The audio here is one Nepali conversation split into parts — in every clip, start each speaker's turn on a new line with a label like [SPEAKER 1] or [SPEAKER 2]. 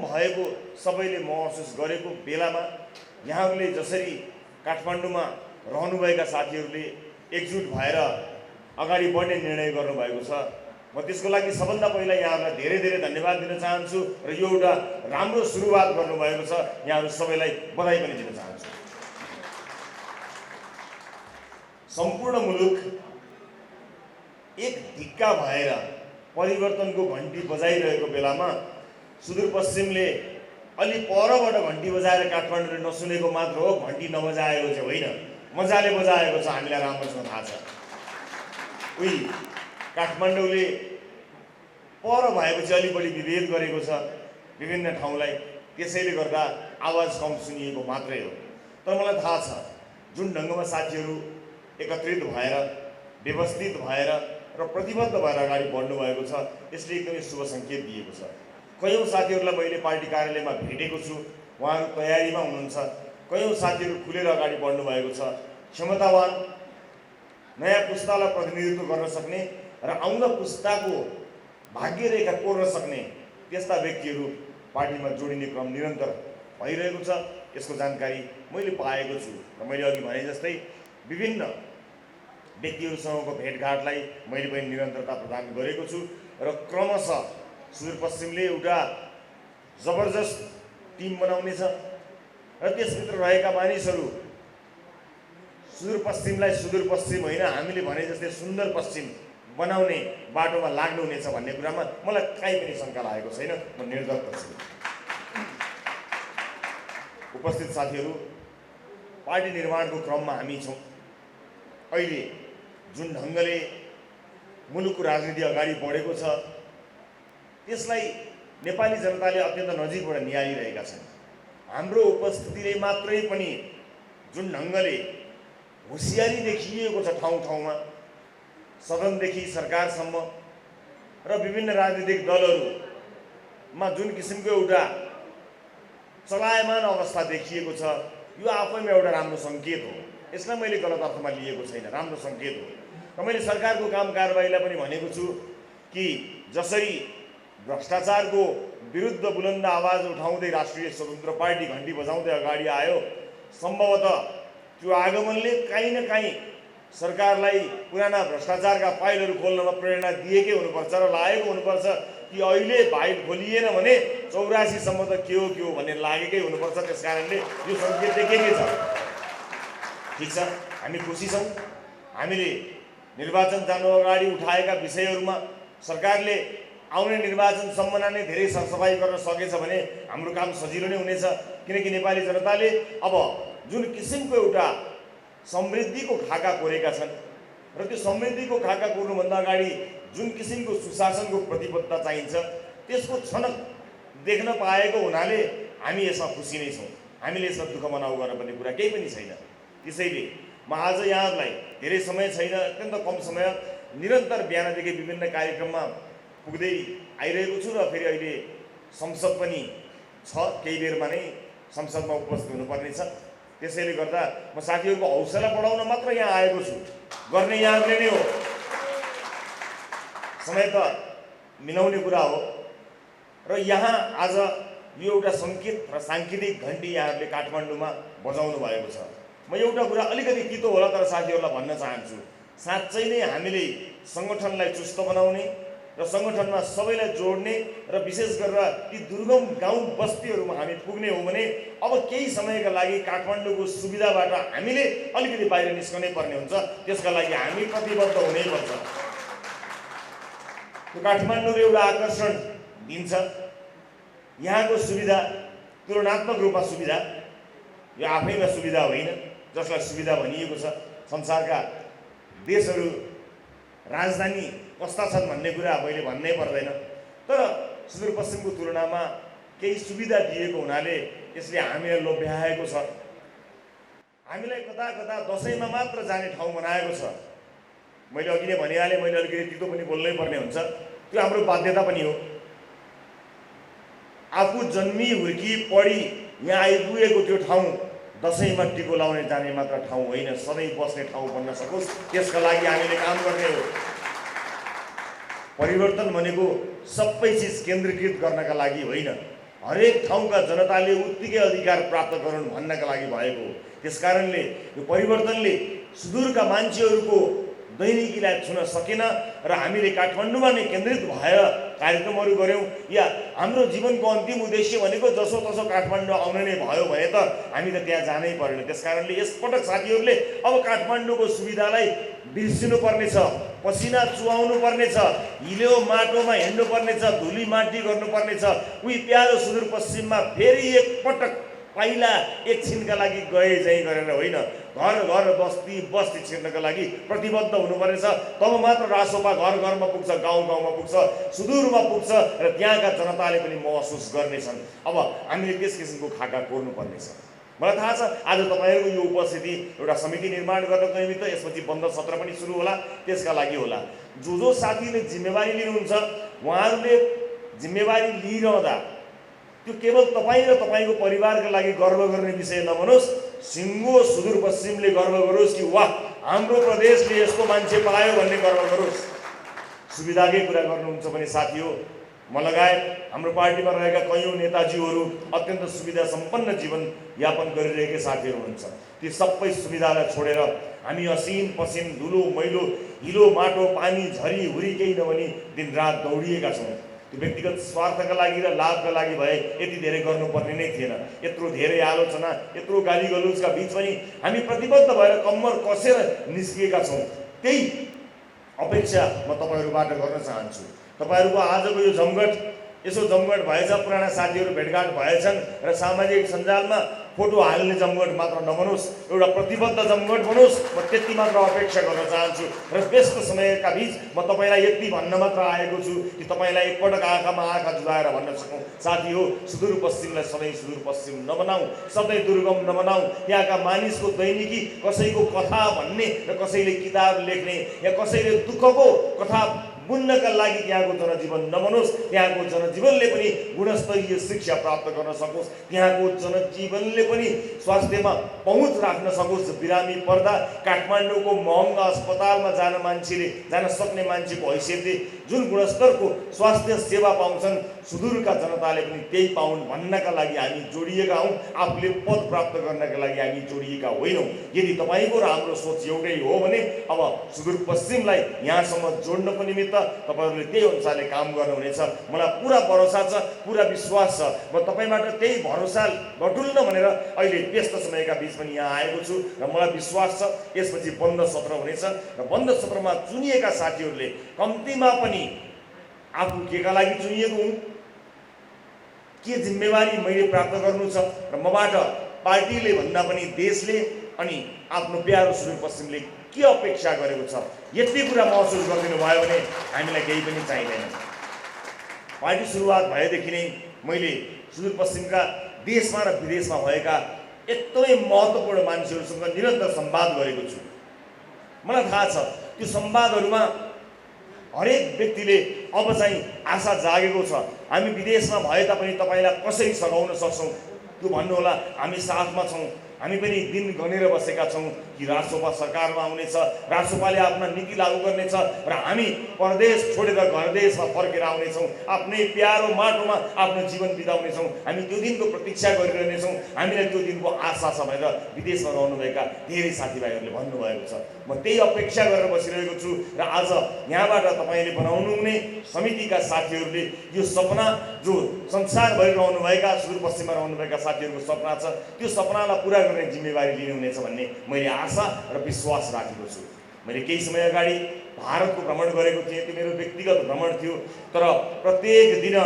[SPEAKER 1] भएको सबैले महसुस गरेको बेलामा यहाँहरूले जसरी काठमाडौँमा रहनुभएका साथीहरूले एकजुट भएर अगाडि बढ्ने निर्णय गर्नुभएको छ, म त्यसको लागि सबभन्दा पहिला यहाँहरूलाई धेरै धेरै धन्यवाद दिन चाहन्छु र यो एउटा राम्रो सुरुवात गर्नुभएको छ। यहाँहरू सबैलाई बधाई पनि दिन चाहन्छु। सम्पूर्ण मुलुक एक ढिक्का भएर परिवर्तनको घन्टी बजाइरहेको बेलामा सुदूरपश्चिमले अलि परबाट घन्टी बजाएर काठमाडौँले नसुनेको मात्र हो, घन्टी नबजाएको चाहिँ होइन, मजाले बजाएको छ। हामीलाई राम्रोसँग थाहा छ। उही काठमाडौँले पर भएपछि अलि बढी विभेद गरेको छ विभिन्न ठाउँलाई, त्यसैले गर्दा आवाज कम सुनिएको मात्रै हो। तर मलाई थाहा छ जुन ढङ्गमा साथीहरू एकत्रित भएर व्यवस्थित भएर र प्रतिबद्ध भएर अगाडि बढ्नु भएको छ, यसले एकदमै शुभ सङ्केत दिएको छ। कयौँ साथीहरूलाई मैले पार्टी कार्यालयमा भेटेको छु, उहाँहरू तयारीमा हुनुहुन्छ। कयौँ साथीहरू खुलेर अगाडि बढ्नु भएको छ। क्षमतावान, नयाँ पुस्तालाई प्रतिनिधित्व गर्न सक्ने र आउँदो पुस्ताको भाग्यरेखा कोर्न सक्ने त्यस्ता व्यक्तिहरू पार्टीमा जोडिने क्रम निरन्तर भइरहेको छ। यसको जानकारी मैले पाएको छु र मैले अघि भने जस्तै विभिन्न व्यक्तिहरूसँगको भेटघाटलाई मैले पनि निरन्तरता प्रदान गरेको छु र क्रमशः सुदूरपश्चिमले एउटा जबरजस्त टिम बनाउनेछ र त्यसभित्र रहेका मानिसहरू सुदूरपश्चिमलाई सुदूरपश्चिम होइन, हामीले भने जस्तै सुन्दर पश्चिम बनाउने बाटोमा लाग्नुहुनेछ भन्ने कुरामा मलाई काहीँ पनि शङ्का लागेको छैन। म निर्धक्क छु। उपस्थित साथीहरू, पार्टी निर्माणको क्रममा हामी छौँ। अहिले जुन ढङ्गले मुलुकको राजनीति अगाडि बढेको छ त्यसलाई नेपाली जनताले अत्यन्त नजिकबाट निहालिरहेका छन्। हाम्रो उपस्थितिले मात्रै पनि जुन ढङ्गले होसियारी देखिएको छ ठाउँ ठाउँमा, सदनदेखि सरकारसम्म र विभिन्न राजनीतिक दलहरूमा जुन किसिमको एउटा चलायमान अवस्था देखिएको छ, यो आफैमा एउटा राम्रो सङ्केत हो। यसलाई मैले गलत अर्थमा लिएको छैन, राम्रो सङ्केत हो। र मैले सरकारको काम कारबाहीलाई पनि भनेको छु कि जसरी भ्रष्टाचारको विरुद्ध बुलन्द आवाज उठाउँदै राष्ट्रिय स्वतन्त्र पार्टी घन्टी बजाउँदै अगाडि आयो, सम्भवतः त्यो आगमनले काहीँ न काहीँ सरकारलाई पुराना भ्रष्टाचारका फाइलहरू खोल्नमा प्रेरणा दिएकै हुनुपर्छ र लागेको हुनुपर्छ कि अहिले फाइल खोलिएन भने 84 सम्म त के हो भन्ने लागेकै हुनुपर्छ। त्यस कारणले यो सङ्केत देखेकै छ। ठिक छ, हामी खुसी छौँ। हामीले निर्वाचन जानु अगाडि उठाएका विषयहरूमा सरकारले आउने निर्वाचनसम्म नै धेरै सरसफाइ गर्न सकेछ भने हाम्रो काम सजिलो नै हुनेछ। किनकि नेपाली जनताले अब जुन किसिमको एउटा समृद्धिको खाका कोरेका छन् र त्यो समृद्धिको खाका कोर्नुभन्दा अगाडि जुन किसिमको सुशासनको प्रतिबद्धता चाहिन्छ त्यसको छनक देख्न पाएको हुनाले हामी यसमा खुसी नै छौँ। हामीले यसमा दुःख मनाउ गर्न पर्ने कुरा केही पनि छैन। त्यसैले म आज यहाँहरूलाई धेरै समय छैन, अत्यन्त कम समय, निरन्तर बिहानदेखि विभिन्न कार्यक्रममा पुग्दै आइरहेको छु र फेरि अहिले संसद पनि छ, केही बेरमा नै संसदमा उपस्थित हुनुपर्ने छ। त्यसैले गर्दा म साथीहरूको हौसला बढाउन मात्र यहाँ आएको छु, गर्ने यहाँहरूले नै हो। समय त मिलाउने कुरा हो र यहाँ आज यो एउटा सङ्केत र साङ्केतिक घन्टी यहाँहरूले काठमाडौँमा बजाउनु भएको छ। म एउटा कुरा अलिकति तितो होला तर साथीहरूलाई भन्न चाहन्छु, साँच्चै नै हामीले सङ्गठनलाई चुस्त बनाउने र सङ्गठनमा सबैलाई जोड्ने र विशेष गरेर ती दुर्गम गाउँ बस्तीहरूमा हामी पुग्ने हो भने अब केही समयका लागि काठमाडौँको सुविधाबाट हामीले अलिकति बाहिर निस्कनै पर्ने हुन्छ। त्यसका लागि हामी प्रतिबद्ध हुनैपर्छ। त्यो काठमाडौँले एउटा आकर्षण दिन्छ। यहाँको सुविधा तुलनात्मक रूपमा सुविधा, यो आफैमा सुविधा होइन, जसलाई सुविधा भनिएको छ। संसारका देशहरू राजधानी कस्ता छन् भन्ने कुरा मैले भन्नै पर्दैन, तर सुदूरपश्चिमको तुलनामा केही सुविधा दिएको हुनाले यसले हामीलाई लोभ्याएको छ। हामीलाई कता कता दसैँमा मात्र जाने ठाउँ बनाएको छ। मैले अघि नै भनिहालेँ, मैले अलिकति तितो पनि बोल्नै पर्ने हुन्छ। त्यो हाम्रो बाध्यता पनि हो। आफू जन्मी हुर्की पढी यहाँ आइपुगेको त्यो ठाउँ दसैँमा टिको लाउने जाने मात्र ठाउँ होइन, सधैँ बस्ने ठाउँ बन्न सकोस् त्यसका लागि हामीले काम गर्ने हो। परिवर्तन भनेको सबै चिज केन्द्रीकृत गर्नका लागि होइन, हरेक ठाउँका जनताले उत्तिकै अधिकार प्राप्त गरून् भन्नका लागि भएको हो। त्यसकारणले यो परिवर्तनले सुदूरका मान्छेहरूको दैनिकीलाई छुन सकेन र हामीले काठमाडौँमा नै केन्द्रित भएर कार्यक्रमहरू गऱ्यौँ या हाम्रो जीवनको अन्तिम उद्देश्य भनेको जसोतसो काठमाडौँ आउने नै भयो भने त हामी त त्यहाँ जानै परेन। त्यसकारणले यसपटक साथीहरूले अब काठमाडौँको सुविधालाई बिर्सिनु पर्नेछ, पसिना चुहाउनु पर्नेछ, हिलो माटोमा हिँड्नु पर्नेछ, धुली माटी गर्नुपर्नेछ। उही प्यारो सुदूरपश्चिममा फेरि एकपटक पहिला एकछिनका लागि गए चाहिँ गरेर होइन, घर घर बस्ती बस्ती छिर्नका लागि प्रतिबद्ध हुनुपर्नेछ। तब मात्र रासोपा घर घरमा पुग्छ, गाउँ गाउँमा पुग्छ, सुदूरमा पुग्छ र त्यहाँका जनताले पनि महसुस गर्नेछन्। अब हामीले त्यस किसिमको खाका कोर्नुपर्नेछ। मलाई थाहा छ आज तपाईँहरूको यो उपस्थिति एउटा समिति निर्माण गर्नको निमित्त यसपछि बन्द सत्र पनि सुरु होला, त्यसका लागि होला। जो साथीले जिम्मेवारी लिनुहुन्छ उहाँहरूले जिम्मेवारी लिइरहँदा त्यो केवल तपाईँ र तपाईँको परिवारका लागि गर्व गर्ने विषय नबनोस्, सिङ्गो सुदूरपश्चिमले गर्व गरोस् कि वाह हाम्रो प्रदेशले यस्तो मान्छे पायो भन्ने गर्व गरोस्। सुविधाकै कुरा गर्नुहुन्छ भने साथी हो, म लगायत हाम्रो पार्टीमा रहेका कयौँ नेताजीहरू अत्यन्त सुविधा सम्पन्न जीवन यापन गरिरहेका साथीहरू हुनुहुन्छ। ती सबै सुविधालाई छोडेर हामी असिन पसिन धुलो मैलो हिलो माटो पानी झरी हुरी केही नभनी दिनरात दौडिएका छौँ। त्यो व्यक्तिगत स्वार्थका लागि र लाभका लागि भए यति धेरै गर्नुपर्ने नै थिएन। यत्रो धेरै आलोचना यत्रो गाली गलौजका बिच पनि हामी प्रतिबद्ध भएर कम्मर कसेर निस्किएका छौँ। त्यही अपेक्षा म तपाईँहरूबाट गर्न चाहन्छु। तपाईँहरूको आजको यो जमघट यसो जमघट भएछ, पुराना साथीहरू भेटघाट भएछन् र सामाजिक सञ्जालमा फोटो हाल्ने जमघट मात्र नबनोस्, एउटा प्रतिबद्ध जमघट बनोस्। म त्यति मात्र अपेक्षा गर्न चाहन्छु र व्यस्त समयका बिच म तपाईँलाई यति भन्न मात्र आएको छु कि तपाईँलाई एकपटक आँखामा आँखा जुदाएर भन्न सकौँ, साथी हो सुदूरपश्चिमलाई सधैँ सुदूरपश्चिम नबनाऊ, सधैँ दुर्गम नबनाऊ। त्यहाँका मानिसको दैनिकी कसैको कथा भन्ने र कसैले किताब लेख्ने या कसैले दुःखको कथा बुन्नका लागि त्यहाँको जनजीवन नबनोस्। त्यहाँको जनजीवनले पनि गुणस्तरीय शिक्षा प्राप्त गर्न सकोस्, त्यहाँको जनजीवनले पनि स्वास्थ्यमा पहुँच राख्न सकोस्। बिरामी पर्दा काठमाडौँको महँगा अस्पतालमा जान सक्ने मान्छेको हैसियतले जुन गुणस्तरको स्वास्थ्य सेवा पाउँछन् सुदूरका जनताले पनि त्यही पाउन् भन्नका लागि हामी जोडिएका हौँ। आफूले पद प्राप्त गर्नका लागि हामी जोडिएका होइनौँ। यदि तपाईँको र हाम्रो सोच एउटै हो भने अब सुदूरपश्चिमलाई यहाँसम्म जोड्नको निमित्त तपाईहरूले त्यही अनुसारले काम गर्नुहुनेछ। मलाई पुरा भरोसा छ, पुरा विश्वास छ। म तपाईँबाट त्यही भरोसा बटुल्न भनेर अहिले व्यस्त समयका बिच पनि यहाँ आएको छु र मलाई विश्वास छ यसपछि बन्द सत्र हुनेछ र बन्द सत्रमा चुनिएका साथीहरूले कम्तीमा पनि आफू केका लागि चुनिएको हुँ, के जिम्मेवारी मैले प्राप्त गर्नु छ र मबाट पार्टीले भन्दा पनि देशले अनि आफ्नो प्यारो सुदूरपश्चिमले के अपेक्षा गरेको छ यति कुरा महसुस गरिदिनु भयो भने हामीलाई केही पनि चाहिँदैन। पार्टी सुरुवात भएदेखि नै मैले सुदूरपश्चिमका देशमा र विदेशमा भएका एकदमै महत्त्वपूर्ण मान्छेहरूसँग निरन्तर संवाद गरेको छु। मलाई थाहा छ त्यो संवादहरूमा हरेक व्यक्तिले अब चाहिँ आशा जागेको छ हामी विदेशमा भए तापनि तपाईँलाई कसरी सघाउन सक्छौँ त्यो भन्नुहोला, हामी साथमा छौँ। हामी पनि दिन गनेर बसेका छौँ कि रासोपा सरकारमा आउनेछ, रासोपाले आफ्ना नीति लागू गर्नेछ र हामी परदेश छोडेर घर देशमा फर्केर आउनेछौँ, आफ्नै प्यारो माटोमा आफ्नो जीवन बिताउनेछौँ। हामी त्यो दिनको प्रतीक्षा गरिरहनेछौँ, हामीलाई त्यो दिनको आशा छ भनेर विदेशमा रहनुभएका धेरै साथीभाइहरूले भन्नुभएको छ। म त्यही अपेक्षा गरेर बसिरहेको छु र आज यहाँबाट तपाईँले बनाउनु हुने समितिका साथीहरूले यो सपना जो संसारभरि रहनुभएका सुदूरपश्चिममा रहनुभएका साथीहरूको सपना छ त्यो सपनालाई पुरा गर्ने जिम्मेवारी लिनुहुनेछ भन्ने मैले आशा र विश्वास राखेको छु। मैले केही समय अगाडि भारतको भ्रमण गरेको थिएँ, त्यो मेरो व्यक्तिगत भ्रमण थियो, तर प्रत्येक दिन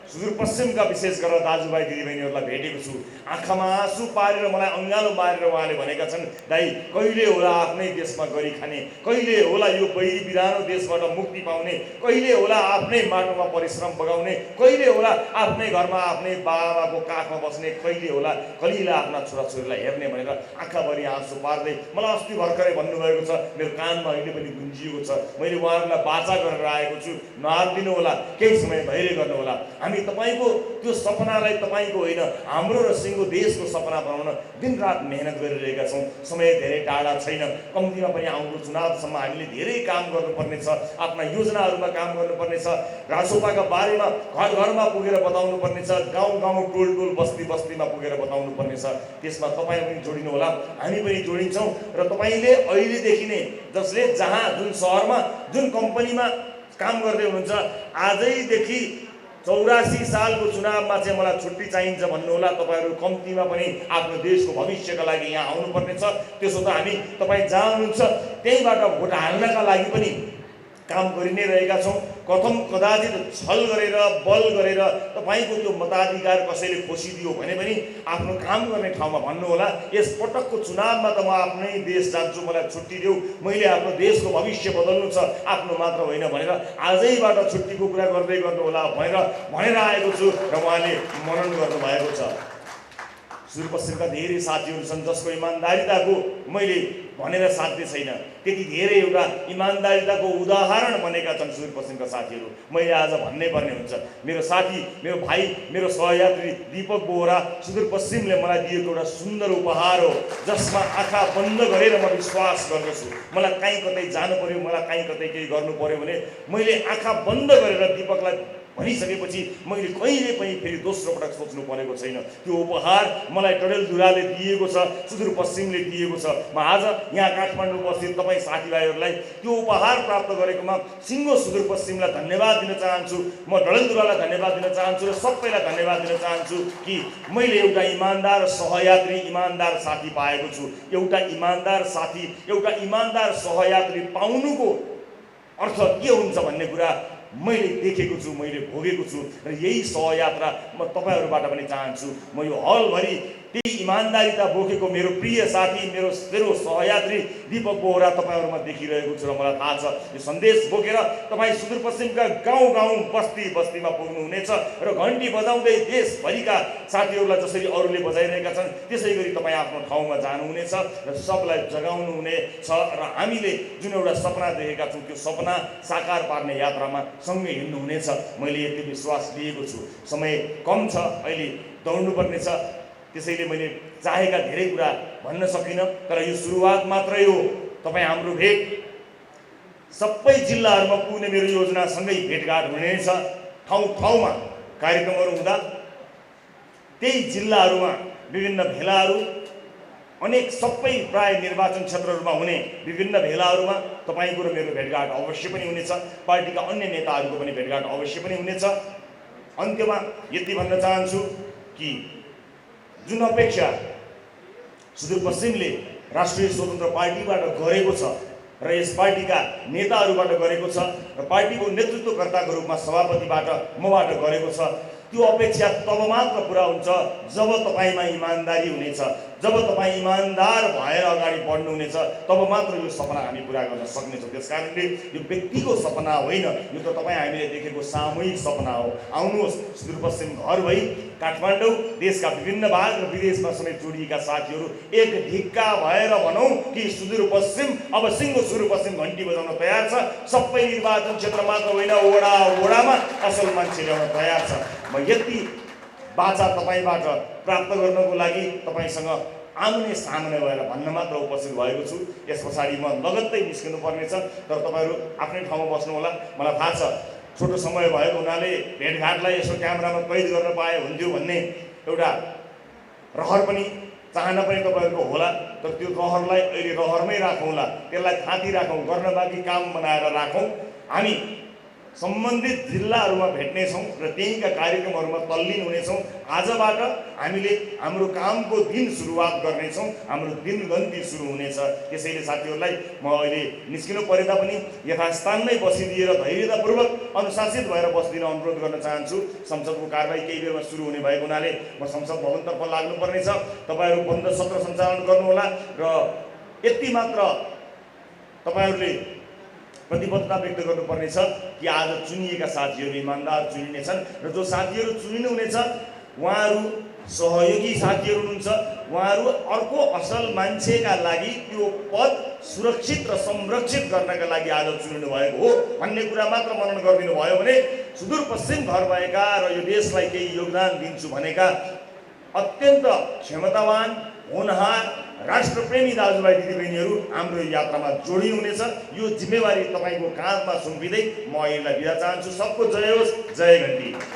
[SPEAKER 1] सुदूरपश्चिमका विशेष गरेर दाजुभाइ दिदीबहिनीहरूलाई भेटेको छु। आँखामा आँसु पारेर मलाई अँगालो मारेर उहाँले भनेका छन्, दाइ कहिले होला आफ्नै देशमा गरी खाने, कहिले होला यो बैरी बिरानो देशबाट मुक्ति पाउने, कहिले होला आफ्नै माटोमा परिश्रम बगाउने, कहिले होला आफ्नै घरमा आफ्नै बाबाको काखमा बस्ने, कहिले होला कलिला आफ्ना छोराछोरीलाई हेर्ने भनेर आँखाभरि आँसु पार्दै मलाई अस्ति भर्खरै भन्नुभएको छ। मेरो कानमा अहिले पनि गुन्जिएको छ। मैले उहाँहरूलाई बाचा गरेर आएको छु, नहालिदिनु होला, केही समय धैर्य गर्नु होला। हामी हामी तपाईको त्यो सपनालाई तपाईको होइन हाम्रो र सिङ्गो देशको सपना बनाउन दिनरात मेहनत गरिरहेका छौँ। समय धेरै टाढा छैन, कम्तीमा पनि आउँदो चुनावसम्म हामीले धेरै काम गर्नुपर्ने छ, आफ्ना योजनाहरूमा काम गर्नुपर्ने छ, राजसभाका बारेमा घर घरमा पुगेर बताउनु पर्ने छ, गाउँ गाउँ टोल टोल बस्ती बस्तीमा पुगेर बताउनु पर्ने छ। त्यसमा तपाईँ पनि जोडिनु होला, हामी पनि जोडिन्छौँ। र तपाईँले अहिलेदेखि नै जसले जहाँ जुन सहरमा जुन कम्पनीमा काम गर्दै हुनुहुन्छ, आजैदेखि 84 सालको चुनावमा चाहिँ मलाई छुट्टी चाहिन्छ भन्नुहोला। तपाईँहरू कम्तीमा पनि आफ्नो देशको भविष्यका लागि यहाँ आउनुपर्ने छ। त्यसो त हामी तपाईँ जहाँ हुनुहुन्छ त्यहीँबाट भोट हाल्नका लागि पनि काम गरि नै रहेका छौँ। कथम कदाचित छल गरेर बल गरेर तपाईँको त्यो मताधिकार कसैले खोसिदियो भने पनि आफ्नो काम गर्ने ठाउँमा भन्नुहोला, यस पटकको चुनावमा त म आफ्नै देश जान्छु, मलाई छुट्टी देऊ, मैले आफ्नो देशको भविष्य बदल्नु छ, आफ्नो मात्र होइन भनेर आजैबाट छुट्टीको कुरा गर्दै गर्नुहोला भनेर आएको छु र उहाँले मनन गर्नुभएको छ। सुदूरपश्चिमका धेरै साथीहरू छन् जसको इमान्दारिताको मैले भनेर साध्य छैन, त्यति धेरै एउटा इमान्दारिताको उदाहरण बनेका छन् सुदूरपश्चिमका साथीहरू। मैले आज भन्नै पर्ने हुन्छ, मेरो साथी, मेरो भाइ, मेरो सहयात्री दीपक बोहरा सुदूरपश्चिमले मलाई दिएको एउटा सुन्दर उपहार हो, जसमा आँखा बन्द गरेर म विश्वास गर्दछु। मलाई कहीँ कतै जानु पर्यो, मलाई कहीँ कतै केही गर्नु पर्यो भने मैले आँखा बन्द गरेर दीपकलाई भनिसकेपछि मैले कहिले पनि फेरि दोस्रो पटक सोच्नु परेको छैन। त्यो उपहार मलाई डडेलधुराले दिएको छ, सुदूरपश्चिमले दिएको छ। म आज यहाँ काठमाडौँ उपस्थित तपाईँ साथीभाइहरूलाई त्यो उपहार प्राप्त गरेकोमा सिङ्गो सुदूरपश्चिमलाई धन्यवाद दिन चाहन्छु, म डडेलधुरालाई धन्यवाद दिन चाहन्छु र सबैलाई धन्यवाद दिन चाहन्छु कि मैले एउटा इमान्दार सहयात्री, इमान्दार साथी पाएको छु। एउटा इमान्दार साथी, एउटा इमान्दार सहयात्री पाउनुको अर्थ के हुन्छ भन्ने कुरा मैले देखेको छु, मैले भोगेको छु र यही सहयात्रा म तपाईँहरूबाट पनि चाहन्छु। म यो हलभरि त्यही इमान्दारिता बोकेको मेरो प्रिय साथी, मेरो सहयात्री दीपक बोहरा तपाईँहरूमा देखिरहेको छु र मलाई थाहा छ यो सन्देश बोकेर तपाईँ सुदूरपश्चिमका गाउँ गाउँ बस्ती बस्तीमा पुग्नुहुनेछ र घन्टी बजाउँदै देशभरिका साथीहरूलाई जसरी अरूले बजाइरहेका छन् त्यसै गरी तपाईँ आफ्नो ठाउँमा जानुहुनेछ र सबलाई जगाउनुहुनेछ र हामीले जुन एउटा सपना देखेका छौँ त्यो सपना साकार पार्ने यात्रामा सँगै हिँड्नुहुनेछ। मैले यति विश्वास लिएको छु। समय कम छ, अहिले दौड्नुपर्ने छ, त्यसैले मैले चाहेका धेरै कुरा भन्न सकिनँ, तर यो सुरुवात मात्रै हो। तपाईँ हाम्रो भेट सबै जिल्लाहरूमा पुग्ने मेरो योजनासँगै भेटघाट हुनेछ। ठाउँ ठाउँमा कार्यक्रमहरू हुँदा त्यही जिल्लाहरूमा विभिन्न भेलाहरू, अनेक सबै प्राय निर्वाचन क्षेत्रहरूमा हुने विभिन्न भेलाहरूमा तपाईँको र मेरो भेटघाट अवश्य पनि हुनेछ। पार्टीका अन्य नेताहरूको पनि भेटघाट अवश्य पनि हुनेछ। अन्त्यमा यति भन्न चाहन्छु कि जुन अपेक्षा सुदूरपश्चिमले राष्ट्रिय स्वतन्त्र पार्टीबाट गरेको छ र यस पार्टीका नेताहरूबाट गरेको छ र पार्टीको नेतृत्वकर्ताको रूपमा सभापतिबाट मबाट गरेको छ, त्यो अपेक्षा तब मात्र पुरा हुन्छ जब तपाईँमा इमान्दारी हुनेछ, जब तपाईँ इमान्दार भएर अगाडि बढ्नुहुनेछ, तब मात्र यो सपना हामी पुरा गर्न सक्नेछौँ। त्यस कारणले यो व्यक्तिको सपना होइन, यो त तपाईँ हामीले देखेको सामूहिक सपना हो। आउनुहोस् सुदूरपश्चिम घर भई काठमाडौँ, देशका विभिन्न भाग र विदेशमा समेत जोडिएका साथीहरू एक ढिक्का भएर भनौँ कि सुदूरपश्चिम अब सिङ्गो सुदूरपश्चिम घन्टी बजाउन तयार छ। सबै निर्वाचन क्षेत्र मात्र होइन, वडा वडामा असल मान्छे ल्याउन तयार छ। म यति बाचा तपाईँबाट प्राप्त गर्नको लागि तपाईँसँग आम्ने सामने भएर भन्न मात्र उपस्थित भएको छु। यस पछाडि म लगत्तै निस्किनु पर्नेछ, तर तपाईँहरू आफ्नै ठाउँमा बस्नु होला। मलाई थाहा छ छोटो समय भएको हुनाले भेटघाटलाई यसो क्यामेरामा कैद गर्न पाए हुन्थ्यो भन्ने एउटा रहर पनि चाहना पनि तपाईँहरूको होला, तर त्यो रहरलाई अहिले रहरमै राखौँला, त्यसलाई थाती राखौँ, गर्न बाँकी काम बनाएर राखौँ। हामी सम्बन्धित जिल्लाहरूमा भेट्नेछौँ र त्यहीँका कार्यक्रमहरूमा तल्लीन हुनेछौँ। आजबाट हामीले हाम्रो कामको दिन सुरुवात गर्नेछौँ, हाम्रो दिनगन्ती सुरु हुनेछ। त्यसैले साथीहरूलाई म अहिले निस्किनु परे तापनि यथास्थानमै बसिदिएर धैर्यतापूर्वक अनुशासित भएर बस्दिन अनुरोध गर्न चाहन्छु। संसदको कारबाही केही बेरमा सुरु हुने भएको हुनाले म संसद भवनतर्फ लाग्नुपर्नेछ। तपाईँहरू बन्द सत्र सञ्चालन गर्नुहोला र यति मात्र तपाईँहरूले प्रतिबद्धता व्यक्त गर्नुपर्नेछ कि आज चुनिएका साथीहरू इमान्दार चुनिनेछन् र जो साथीहरू चुनिनुहुनेछ उहाँहरू सहयोगी साथीहरू हुनुहुन्छ। उहाँहरू अर्को असल मान्छेका लागि त्यो पद सुरक्षित र संरक्षित गर्नका लागि आज चुनिनु भएको हो भन्ने कुरा मात्र मनन गरिदिनु भयो भने सुदूरपश्चिम घर भएका र यो देशलाई केही योगदान दिन्छु भनेका अत्यन्त क्षमतावान होनहार राष्ट्रप्रेमी दाजुभाइ दिदीबहिनीहरू हाम्रो यात्रामा जोडिनुहुनेछ। यो जिम्मेवारी तपाईँको काँधमा सुम्पिँदै म यिनलाई बिदा चाहन्छु। सबको जय होस्, जय घन्टी।